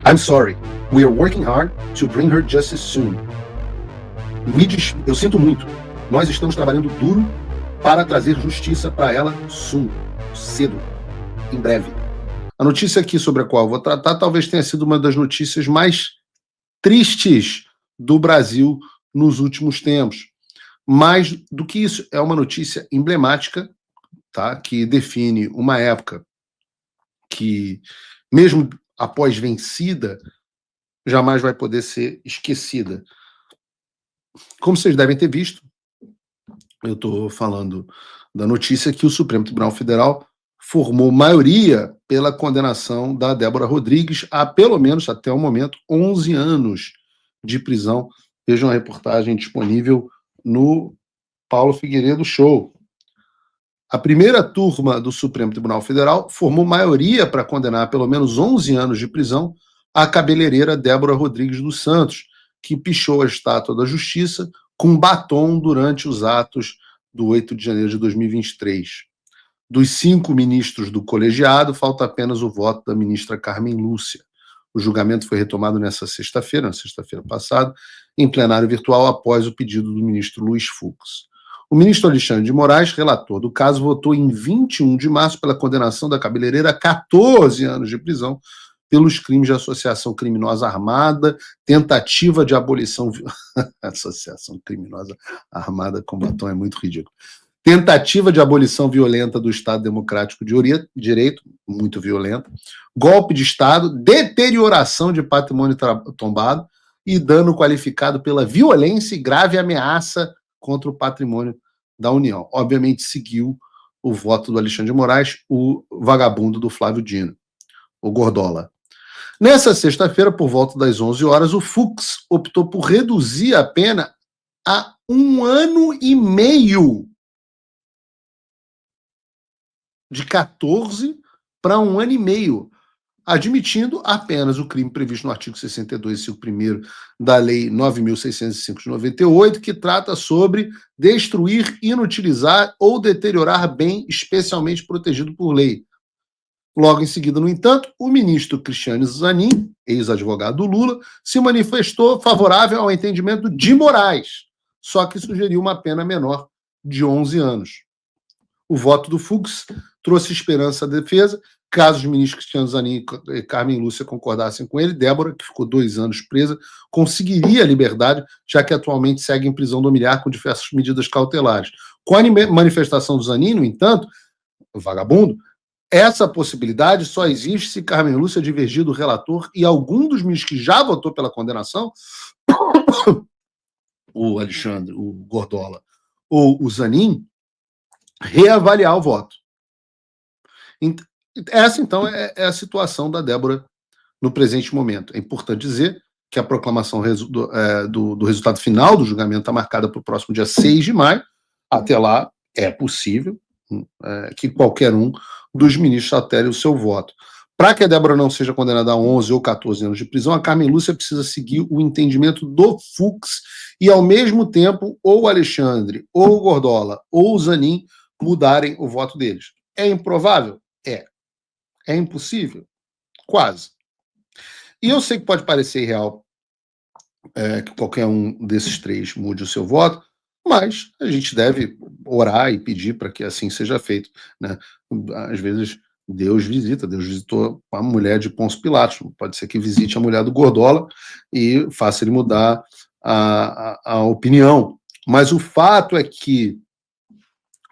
I'm sorry. We are working hard to bring her justice soon. Eu sinto muito. Nós estamos trabalhando duro para trazer justiça para ela cedo, em breve. A notícia aqui sobre a qual eu vou tratar talvez tenha sido uma das notícias mais tristes do Brasil nos últimos tempos. Mais do que isso, é uma notícia emblemática, tá? Que define uma época que, mesmo após vencida, jamais vai poder ser esquecida. Como vocês devem ter visto, eu estou falando da notícia que o Supremo Tribunal Federal formou maioria pela condenação da Débora Rodrigues a, pelo menos até o momento, 11 anos de prisão. Vejam a reportagem disponível no Paulo Figueiredo Show. A primeira turma do Supremo Tribunal Federal formou maioria para condenar a pelo menos 11 anos de prisão a cabeleireira Débora Rodrigues dos Santos, que pichou a Estátua da Justiça com batom durante os atos do 8 de janeiro de 2023. Dos 5 ministros do colegiado, falta apenas o voto da ministra Carmen Lúcia. O julgamento foi retomado na sexta-feira passada, em plenário virtual, após o pedido do ministro Luiz Fux. O ministro Alexandre de Moraes, relator do caso, votou em 21 de março pela condenação da cabeleireira a 14 anos de prisão pelos crimes de associação criminosa armada, tentativa de abolição... Associação criminosa armada com batom é muito ridículo. Tentativa de abolição violenta do Estado Democrático de Direito, muito violenta, golpe de Estado, deterioração de patrimônio tombado e dano qualificado pela violência e grave ameaça contra o patrimônio da União. Obviamente seguiu o voto do Alexandre de Moraes, o vagabundo do Flávio Dino, o Gordola. Nessa sexta-feira, por volta das 11 horas, o Fux optou por reduzir a pena a 1 ano e meio. De 14 para 1 ano e meio, admitindo apenas o crime previsto no artigo 62, inciso 1º da Lei 9.605 de 98, que trata sobre destruir, inutilizar ou deteriorar bem especialmente protegido por lei. Logo em seguida, no entanto, o ministro Cristiano Zanin, ex-advogado do Lula, se manifestou favorável ao entendimento de Moraes, só que sugeriu uma pena menor de 11 anos. O voto do Fux trouxe esperança à defesa. Caso os ministros Cristiano Zanin e Carmen Lúcia concordassem com ele, Débora, que ficou 2 anos presa, conseguiria a liberdade, já que atualmente segue em prisão domiciliar com diversas medidas cautelares. Com a manifestação do Zanin, no entanto, o vagabundo, essa possibilidade só existe se Carmen Lúcia divergir do relator e algum dos ministros que já votou pela condenação, o Alexandre, o Gordola ou o Zanin, reavaliar o voto. Essa, então, é a situação da Débora no presente momento. É importante dizer que a proclamação do resultado final do julgamento está marcada para o próximo dia 6 de maio. Até lá, é possível que qualquer um dos ministros altere o seu voto. Para que a Débora não seja condenada a 11 ou 14 anos de prisão, a Carmen Lúcia precisa seguir o entendimento do Fux e, ao mesmo tempo, ou o Alexandre, ou o Gordola, ou o Zanin mudarem o voto deles. É improvável? É. É impossível? Quase. E eu sei que pode parecer irreal que qualquer um desses 3 mude o seu voto, mas a gente deve orar e pedir para que assim seja feito, né? Às vezes Deus visitou a mulher de Pôncio Pilatos, pode ser que visite a mulher do Gordola e faça ele mudar a opinião. Mas o fato é que,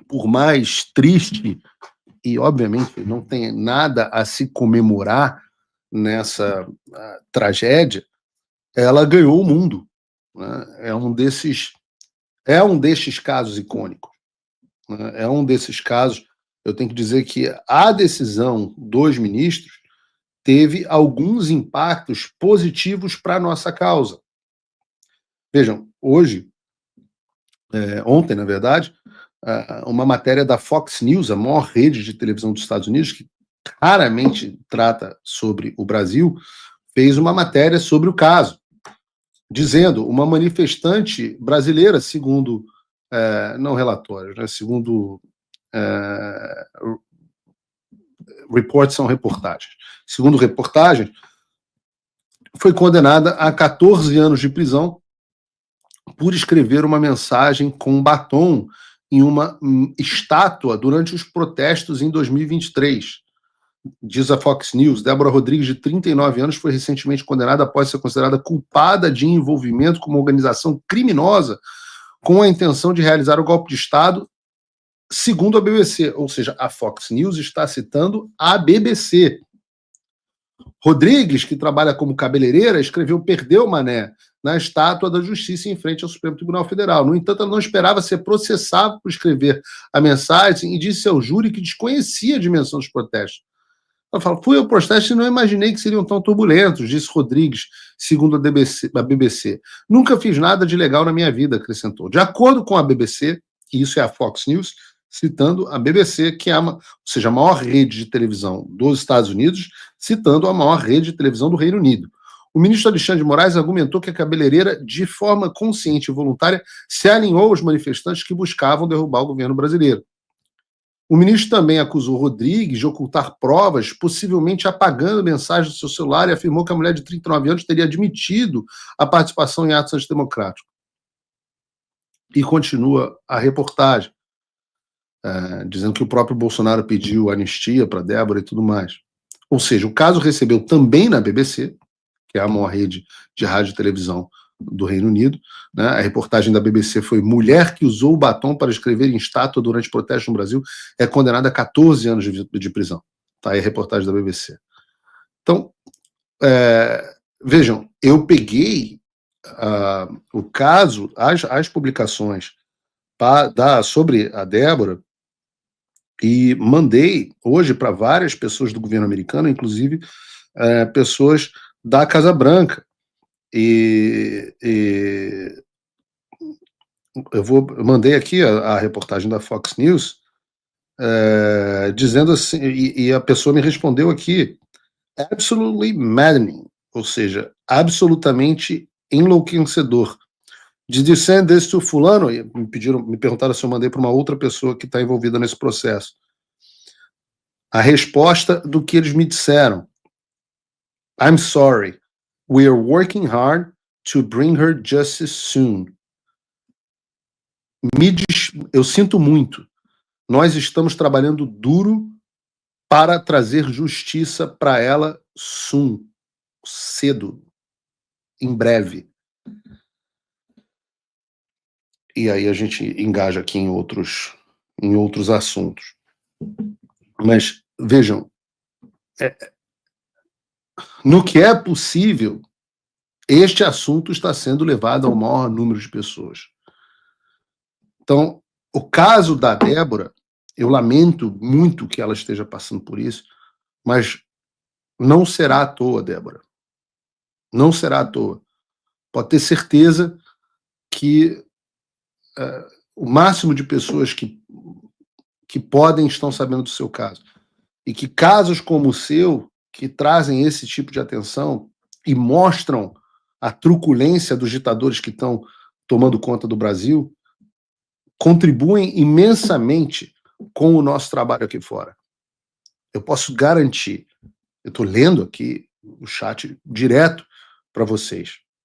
por mais triste, e obviamente não tem nada a se comemorar nessa tragédia, ela ganhou o mundo, né? É um desses casos icônicos, né? É um desses casos. Eu tenho que dizer que a decisão dos ministros teve alguns impactos positivos para a nossa causa. Vejam, ontem, na verdade, uma matéria da Fox News, a maior rede de televisão dos Estados Unidos, que raramente trata sobre o Brasil, fez uma matéria sobre o caso, dizendo uma manifestante brasileira, segundo, não relatórios, né, segundo reports são reportagens. Segundo reportagens, foi condenada a 14 anos de prisão por escrever uma mensagem com batom em uma estátua durante os protestos em 2023. Diz a Fox News, Débora Rodrigues, de 39 anos, foi recentemente condenada após ser considerada culpada de envolvimento com uma organização criminosa com a intenção de realizar o golpe de Estado, segundo a BBC. Ou seja, a Fox News está citando a BBC. Rodrigues, que trabalha como cabeleireira, escreveu "Perdeu, mané" na estátua da Justiça em frente ao Supremo Tribunal Federal. No entanto, ela não esperava ser processada por escrever a mensagem e disse ao júri que desconhecia a dimensão dos protestos. Ela fala, fui ao protesto e não imaginei que seriam tão turbulentos, disse Rodrigues, segundo a BBC. Nunca fiz nada de legal na minha vida, acrescentou. De acordo com a BBC, e isso é a Fox News, citando a BBC, que é ou seja, a maior rede de televisão dos Estados Unidos, citando a maior rede de televisão do Reino Unido. O ministro Alexandre de Moraes argumentou que a cabeleireira, de forma consciente e voluntária, se alinhou aos manifestantes que buscavam derrubar o governo brasileiro. O ministro também acusou Rodrigues de ocultar provas, possivelmente apagando mensagens do seu celular, e afirmou que a mulher de 39 anos teria admitido a participação em atos antidemocráticos. E continua a reportagem, dizendo que o próprio Bolsonaro pediu anistia para Débora e tudo mais. Ou seja, o caso recebeu também na BBC, que é a maior rede de rádio e televisão do Reino Unido, né? A reportagem da BBC foi mulher que usou o batom para escrever em estátua durante protestos no Brasil é condenada a 14 anos de prisão. Tá aí a reportagem da BBC. Então, vejam, eu peguei o caso, as publicações sobre a Débora e mandei hoje para várias pessoas do governo americano, inclusive pessoas da Casa Branca. E eu mandei aqui a reportagem da Fox News, dizendo assim, e a pessoa me respondeu aqui, absolutely maddening, ou seja, absolutamente enlouquecedor. Did you send this to fulano? Me perguntaram se eu mandei para uma outra pessoa que está envolvida nesse processo. A resposta do que eles me disseram: I'm sorry. We are working hard to bring her justice soon. Eu sinto muito. Nós estamos trabalhando duro para trazer justiça para ela soon, cedo, em breve. E aí a gente engaja aqui em outros assuntos. Mas, vejam, no que é possível, este assunto está sendo levado ao maior número de pessoas. Então, o caso da Débora, eu lamento muito que ela esteja passando por isso, mas não será à toa, Débora. Não será à toa. Pode ter certeza que o máximo de pessoas que podem estão sabendo do seu caso. E que casos como o seu, que trazem esse tipo de atenção e mostram a truculência dos ditadores que estão tomando conta do Brasil, contribuem imensamente com o nosso trabalho aqui fora. Eu posso garantir, eu estou lendo aqui o chat direto para vocês.